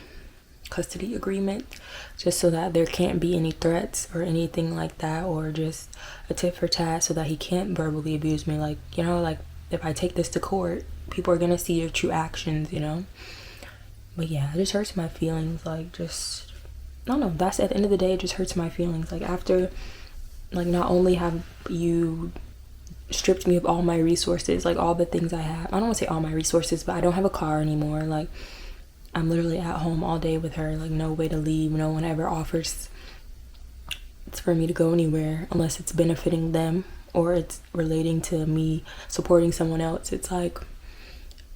custody agreement, just so that there can't be any threats or anything like that, or just a tit for tat, so that he can't verbally abuse me. Like, you know, like if I take this to court, people are gonna see your true actions, you know. But yeah, it just hurts my feelings. Like, just I don't know, that's at the end of the day, it just hurts my feelings. Like, after like not only have you stripped me of all my resources, like all the things I have, I don't want to say all my resources, but I don't have a car anymore. Like, I'm literally at home all day with her, like no way to leave. No one ever offers it's for me to go anywhere unless it's benefiting them or it's relating to me supporting someone else. It's like,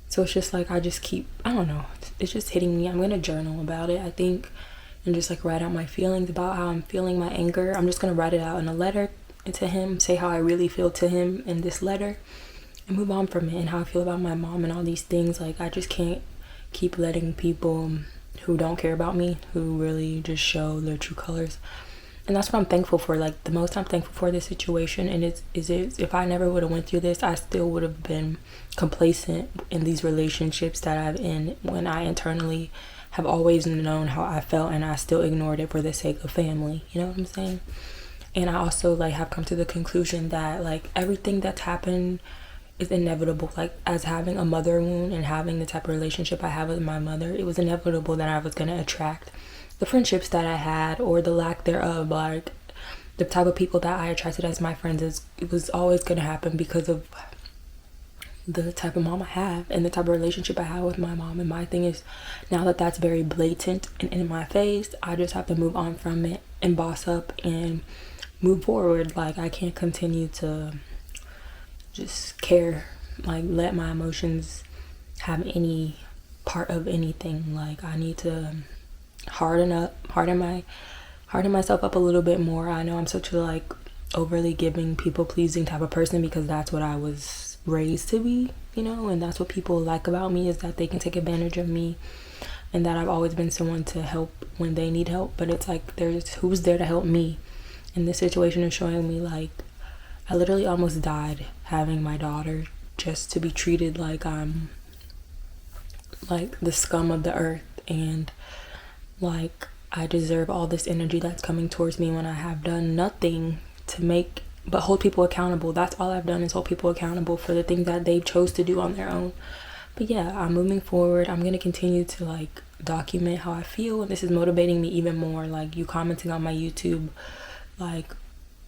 so it's just like I just keep, I don't know, it's just hitting me. I'm gonna journal about it, I think, and just like write out my feelings about how I'm feeling, my anger. I'm just gonna write it out in a letter to him, say how I really feel to him in this letter, and move on from it, and how I feel about my mom and all these things. Like, I just can't keep letting people who don't care about me, who really just show their true colors. And that's what I'm thankful for. Like, the most I'm thankful for this situation, and it's if I never would have went through this, I still would have been complacent in these relationships that I'm in, when I internally have always known how I felt, and I still ignored it for the sake of family. You know what I'm saying? And I also like have come to the conclusion that like everything that's happened is inevitable. Like, as having a mother wound and having the type of relationship I have with my mother, it was inevitable that I was going to attract the friendships that I had, or the lack thereof. Like, the type of people that I attracted as my friends, it was always going to happen because of the type of mom I have and the type of relationship I have with my mom. And my thing is, now that that's very blatant and in my face, I just have to move on from it and boss up and move forward. Like, I can't continue to just care, like let my emotions have any part of anything. Like, I need to harden myself up a little bit more. I know I'm such a like overly giving, people pleasing type of person, because that's what I was raised to be, you know, and that's what people like about me, is that they can take advantage of me, and that I've always been someone to help when they need help. But it's like, there's who's there to help me, and this situation is showing me like I literally almost died having my daughter, just to be treated like I'm like the scum of the earth, and like I deserve all this energy that's coming towards me, when I have done nothing to make but hold people accountable. That's all I've done, is hold people accountable for the things that they chose to do on their own. But yeah, I'm moving forward. I'm gonna continue to like document how I feel, and this is motivating me even more. Like, you commenting on my YouTube, like,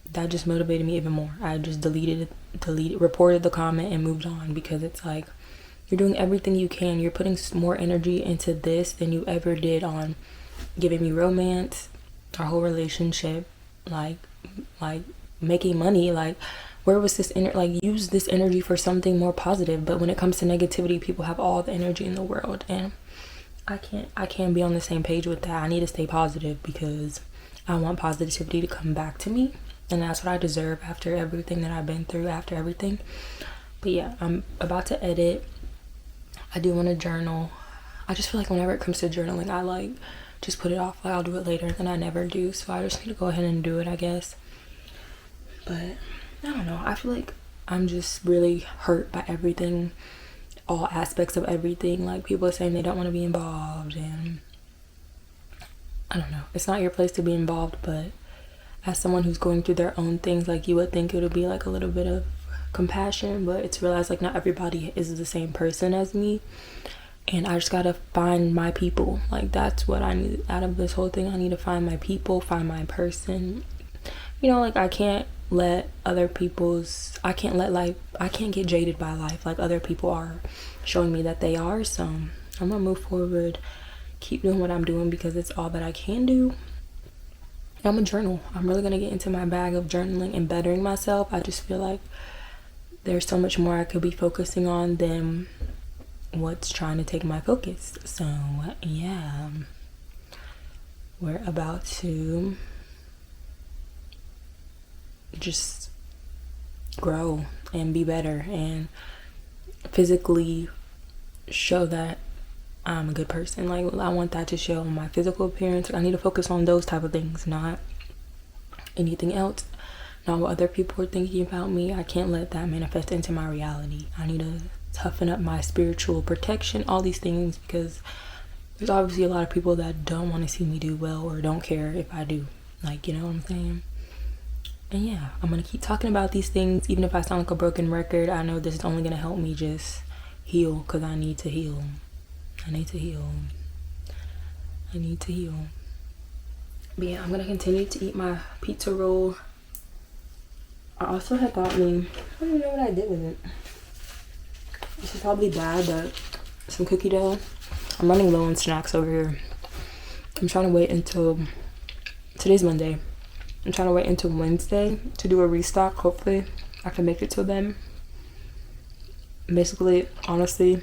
that just motivated me even more. I just reported the comment and moved on, because it's like, you're doing everything you can. You're putting more energy into this than you ever did on giving me romance, our whole relationship, like making money. Like, where was this like use this energy for something more positive. But when it comes to negativity, people have all the energy in the world, and I can't be on the same page with that. I need to stay positive because I want positivity to come back to me, and that's what I deserve after everything that I've been through, after everything. But yeah, I'm about to edit. I do want to journal. I just feel like whenever it comes to journaling, I like just put it off, like I'll do it later, and I never do. So I just need to go ahead and do it, I guess. But I don't know, I feel like I'm just really hurt by everything, all aspects of everything. Like, people are saying they don't want to be involved, and I don't know, it's not your place to be involved. But as someone who's going through their own things, like, you would think it would be like a little bit of compassion, but it's realized like not everybody is the same person as me, and I just gotta find my people. Like, that's what I need out of this whole thing. I need to find my people, find my person. You know, like, I can't let other people's, I can't get jaded by life like other people are showing me that they are. So I'm gonna move forward, keep doing what I'm doing because it's all that I can do. I'm gonna journal. I'm really gonna get into my bag of journaling and bettering myself. I just feel like there's so much more I could be focusing on than what's trying to take my focus. So yeah, we're about to just grow and be better and physically show that I'm a good person. Like, I want that to show my physical appearance. I need to focus on those type of things, not anything else, not what other people are thinking about me. I can't let that manifest into my reality. I need to toughen up my spiritual protection, all these things, because there's obviously a lot of people that don't want to see me do well or don't care if I do. Like, you know what I'm saying? And yeah, I'm gonna keep talking about these things, even if I sound like a broken record. I know this is only gonna help me just heal, because I need to heal. I need to heal. But yeah, I'm gonna continue to eat my pizza roll. I also had got me, I don't even know what I did with it. This is probably bad, but some cookie dough. I'm running low on snacks over here. I'm trying to wait until, today's Monday. I'm trying to wait until Wednesday to do a restock. Hopefully I can make it till then. Basically, honestly,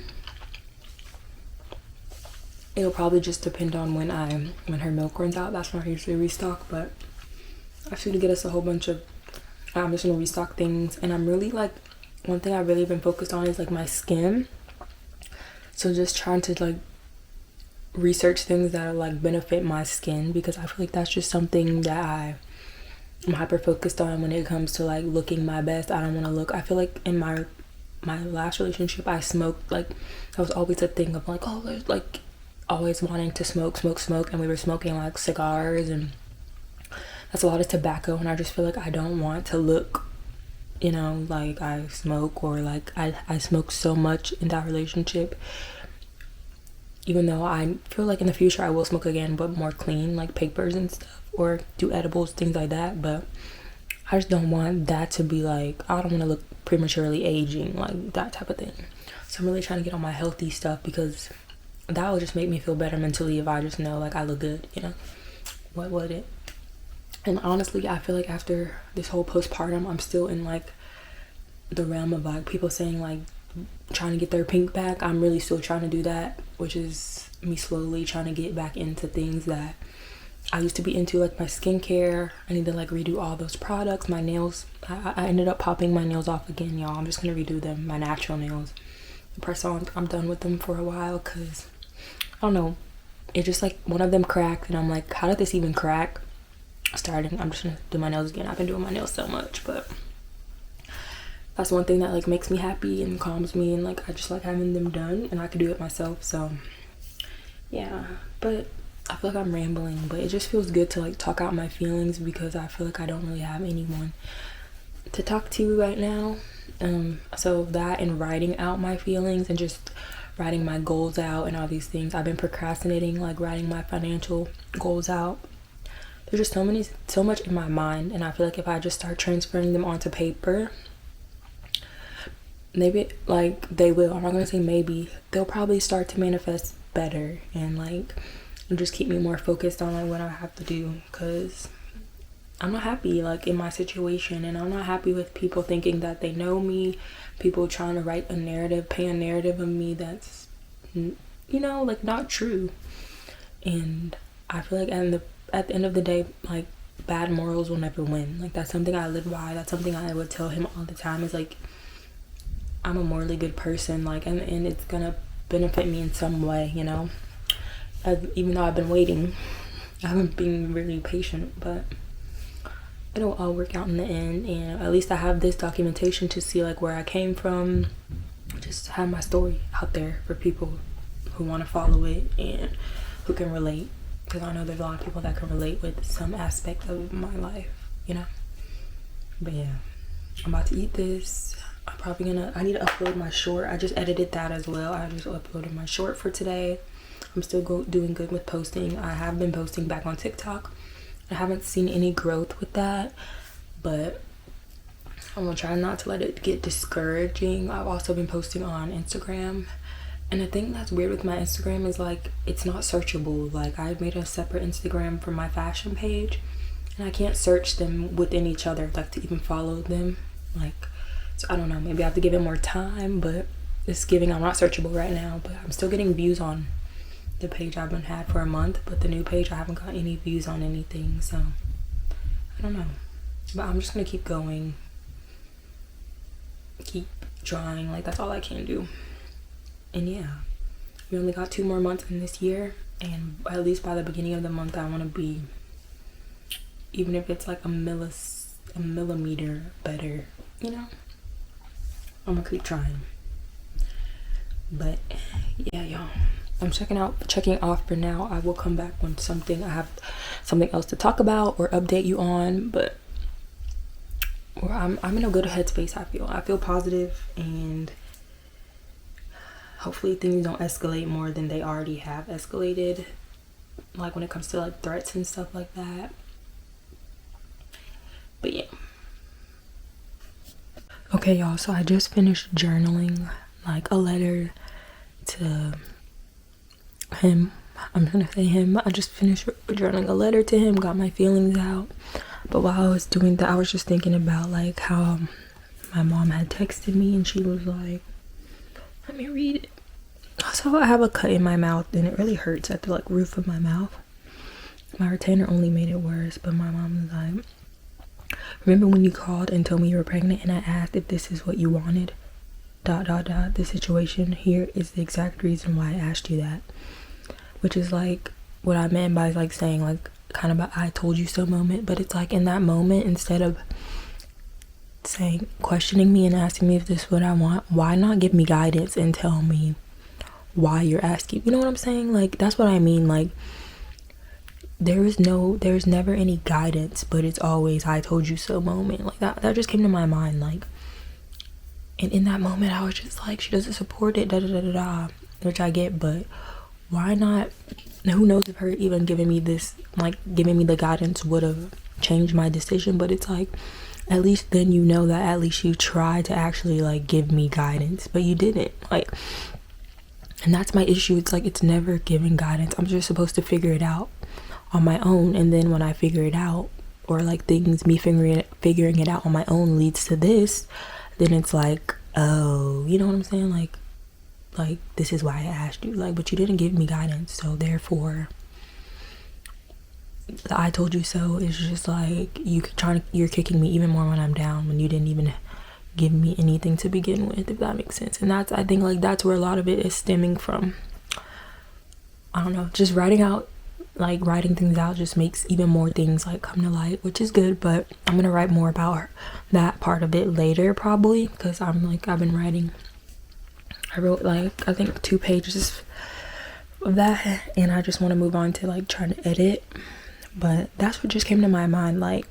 it'll probably just depend on when her milk runs out. That's when I usually restock, but I should get us a whole bunch of, I'm just gonna restock things. And I'm really like, one thing I've really been focused on is like my skin. So just trying to like research things that are like benefit my skin, because I feel like that's just something that I'm hyper focused on when it comes to like looking my best. I don't want to look, I feel like in my last relationship I smoked. Like, that was always a thing of like, oh, there's like always wanting to smoke, and we were smoking like cigars, and that's a lot of tobacco, and I just feel like I don't want to look, you know, like I smoke, or like I smoked so much in that relationship, even though I feel like in the future I will smoke again, but more clean, like papers and stuff, or do edibles, things like that. But I just don't want that to be like, I don't want to look prematurely aging, like that type of thing. So I'm really trying to get on my healthy stuff, because that will just make me feel better mentally if I just know like I look good, you know. What would it? And honestly, I feel like after this whole postpartum, I'm still in like the realm of like people saying like trying to get their pink back. I'm really still trying to do that, which is me slowly trying to get back into things that I used to be into, like my skincare. I need to like redo all those products. My nails, I ended up popping my nails off again, y'all. I'm just gonna redo them, my natural nails. The press-on, I'm done with them for a while, because I don't know, it just like one of them cracked, and I'm like, how did this even crack? I'm just gonna do my nails again. I've been doing my nails so much, but that's one thing that like makes me happy and calms me, and like I just like having them done, and I could do it myself. So yeah, but I feel like I'm rambling, but it just feels good to like talk out my feelings, because I feel like I don't really have anyone to talk to right now. So that, and writing out my feelings, and just writing my goals out and all these things. I've been procrastinating like writing my financial goals out. There's just so much in my mind, and I feel like if I just start transferring them onto paper, maybe like they will, I'm not gonna say maybe, they'll probably start to manifest better, and like just keep me more focused on like what I have to do. Because I'm not happy like in my situation, and I'm not happy with people thinking that they know me, people trying to write a narrative, paint a narrative of me that's, you know, like not true. And I feel like at the end of the day, like bad morals will never win. Like that's something I live by. That's something I would tell him all the time, is like I'm a morally good person, like, and it's gonna benefit me in some way, you know. Even though I've been waiting, I haven't been really patient, but it'll all work out in the end. And at least I have this documentation to see like where I came from, just have my story out there for people who want to follow it and who can relate, because I know there's a lot of people that can relate with some aspect of my life, you know. But yeah, I'm about to eat this. I need to upload my short. I just edited that as well. I just uploaded my short for today. I'm still doing good with posting. I have been posting back on TikTok. I haven't seen any growth with that, but I'm gonna try not to let it get discouraging. I've also been posting on Instagram, and the thing that's weird with my Instagram is like it's not searchable. Like I've made a separate Instagram for my fashion page, and I can't search them within each other, like to even follow them. Like, so I don't know, maybe I have to give it more time, but it's giving I'm not searchable right now. But I'm still getting views on the page I've been had for a month, but the new page I haven't got any views on anything, so I don't know. But I'm just gonna keep going, keep trying, like that's all I can do. And yeah, we only got 2 more months in this year, and at least by the beginning of the month I want to be, even if it's like a millimeter better, you know. I'm gonna keep trying. But yeah, y'all, I'm checking off for now. I will come back when I have something else to talk about or update you on. But I'm in a good headspace. I feel positive, and hopefully things don't escalate more than they already have escalated, like when it comes to like threats and stuff like that. But yeah, okay y'all, so I just finished journaling like a letter to him. I'm gonna say him. I just finished journaling a letter to him, got my feelings out. But while I was doing that, I was just thinking about like how my mom had texted me, and she was like, let me read it. So I have a cut in my mouth, and it really hurts at the like roof of my mouth. My retainer only made it worse, but my mom was like, remember when you called and told me you were pregnant, and I asked if this is what you wanted? ... The situation here is the exact reason why I asked you that. Which is like what I meant by like saying like kind of a I told you so moment. But it's like in that moment, instead of questioning me and asking me if this is what I want, why not give me guidance and tell me why you're asking? You know what I'm saying? Like that's what I mean. Like there's never any guidance, but it's always I told you so moment. Like that just came to my mind. Like, and in that moment I was just like, she doesn't support it, which I get, but why not? Who knows if her even giving me this, like giving me the guidance would have changed my decision. But it's like, at least then you know that at least you tried to actually like give me guidance, but you didn't. Like, and that's my issue. It's like it's never giving guidance. I'm just supposed to figure it out on my own, and then when I figure it out, or like me figuring it out on my own leads to this, then it's like, oh, you know what I'm saying? Like this is why I asked you. Like, but you didn't give me guidance, so therefore the I told you so is just like you're kicking me even more when I'm down, when you didn't even give me anything to begin with, if that makes sense. And I think like that's where a lot of it is stemming from. I don't know, just writing things out just makes even more things like come to light, which is good. But I'm gonna write more about that part of it later, probably, because I've been writing. I wrote like I think 2 pages of that, and I just want to move on to like trying to edit. But that's what just came to my mind. Like,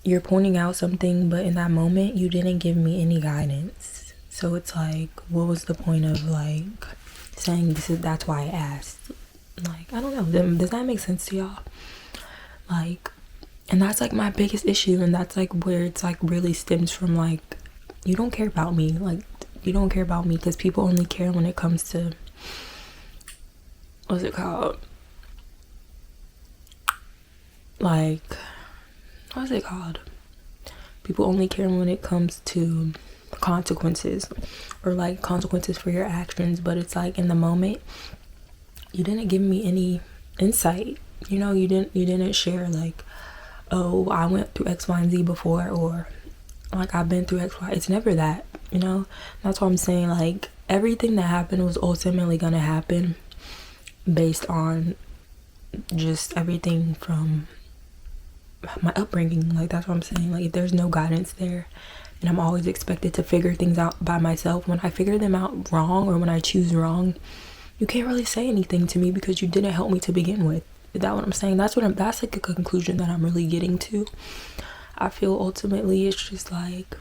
you're pointing out something, but in that moment you didn't give me any guidance. So it's like, what was the point of like saying that's why I asked? Like, I don't know, does that make sense to y'all? Like, and that's like my biggest issue, and that's like where it's like really stems from. Like, you don't care about me. Like, you don't care about me, because people only care when it comes to, what's it called, like, what's it called? People only care when it comes to consequences, or like consequences for your actions. But it's like, in the moment, you didn't give me any insight. You know, you didn't share like, oh, I went through X, Y, and Z before, or like I've been through X, Y. It's never that, you know. That's what I'm saying. Like, everything that happened was ultimately gonna happen based on just everything from my upbringing. Like, that's what I'm saying. Like, if there's no guidance there, and I'm always expected to figure things out by myself, when I figure them out wrong, or when I choose wrong, you can't really say anything to me because you didn't help me to begin with. Is that what I'm saying? That's like a conclusion that I'm really getting to. I feel ultimately it's just like,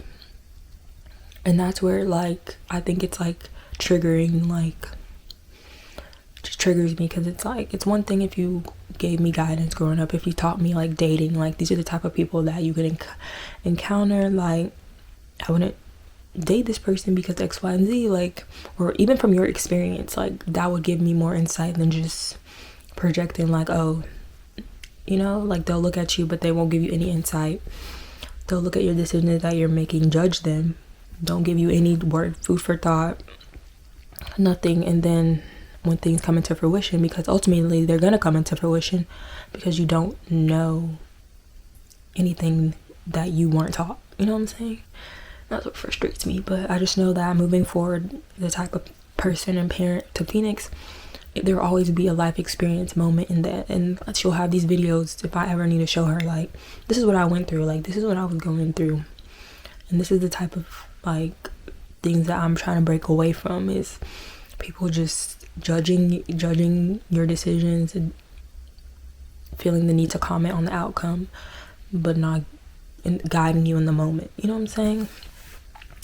and that's where, like, I think it's like triggering, like, just triggers me, because it's like, it's one thing if you gave me guidance growing up, if you taught me like dating, like these are the type of people that you could encounter, like I wouldn't date this person because X, Y, and Z, like, or even from your experience, like that would give me more insight than just projecting like, oh, you know, like they'll look at you but they won't give you any insight. They'll look at your decisions that you're making, judge them, don't give you any food for thought, nothing. And then when things come into fruition, because ultimately they're gonna come into fruition because you don't know anything that you weren't taught. You know what I'm saying? That's what frustrates me. But I just know that moving forward, the type of person and parent to Phoenix, there will always be a life experience moment in that, and she'll have these videos if I ever need to show her, like, this is what I went through, like this is what I was going through, and this is the type of like things that I'm trying to break away from, is people just judging your decisions and feeling the need to comment on the outcome but not guiding you in the moment. You know what I'm saying?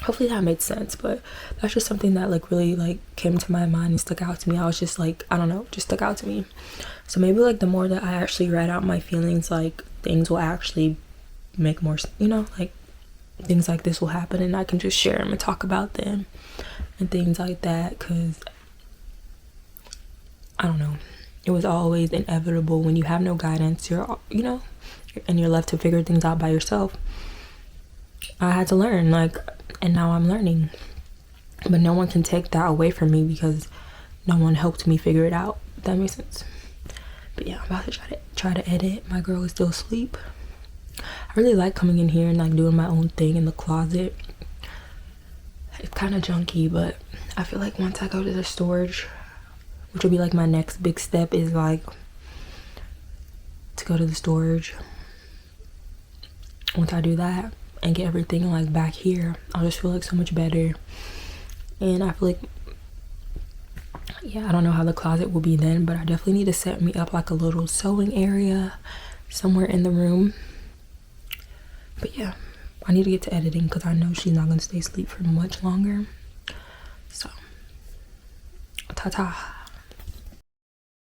Hopefully that made sense, but that's just something that like really like came to my mind and stuck out to me. I was just like, I don't know, just stuck out to me. So maybe like the more that I actually write out my feelings, like things will actually make more, you know, like things like this will happen and I can just share them and talk about them and things like that. Because I don't know, it was always inevitable when you have no guidance, you're, you know, and you're left to figure things out by yourself. I had to learn, like, and now I'm learning, but no one can take that away from me because no one helped me figure it out. If that makes sense. But yeah, I'm about to try to edit. My girl is still asleep. I really like coming in here and like doing my own thing in the closet. It's kind of junky, but I feel like once I go to the storage, which will be like my next big step, is like to go to the storage. Once I do that and get everything like back here, I'll just feel like so much better. And I feel like, yeah, I don't know how the closet will be then, but I definitely need to set me up like a little sewing area somewhere in the room. But yeah, I need to get to editing because I know she's not gonna stay asleep for much longer. So, ta-ta.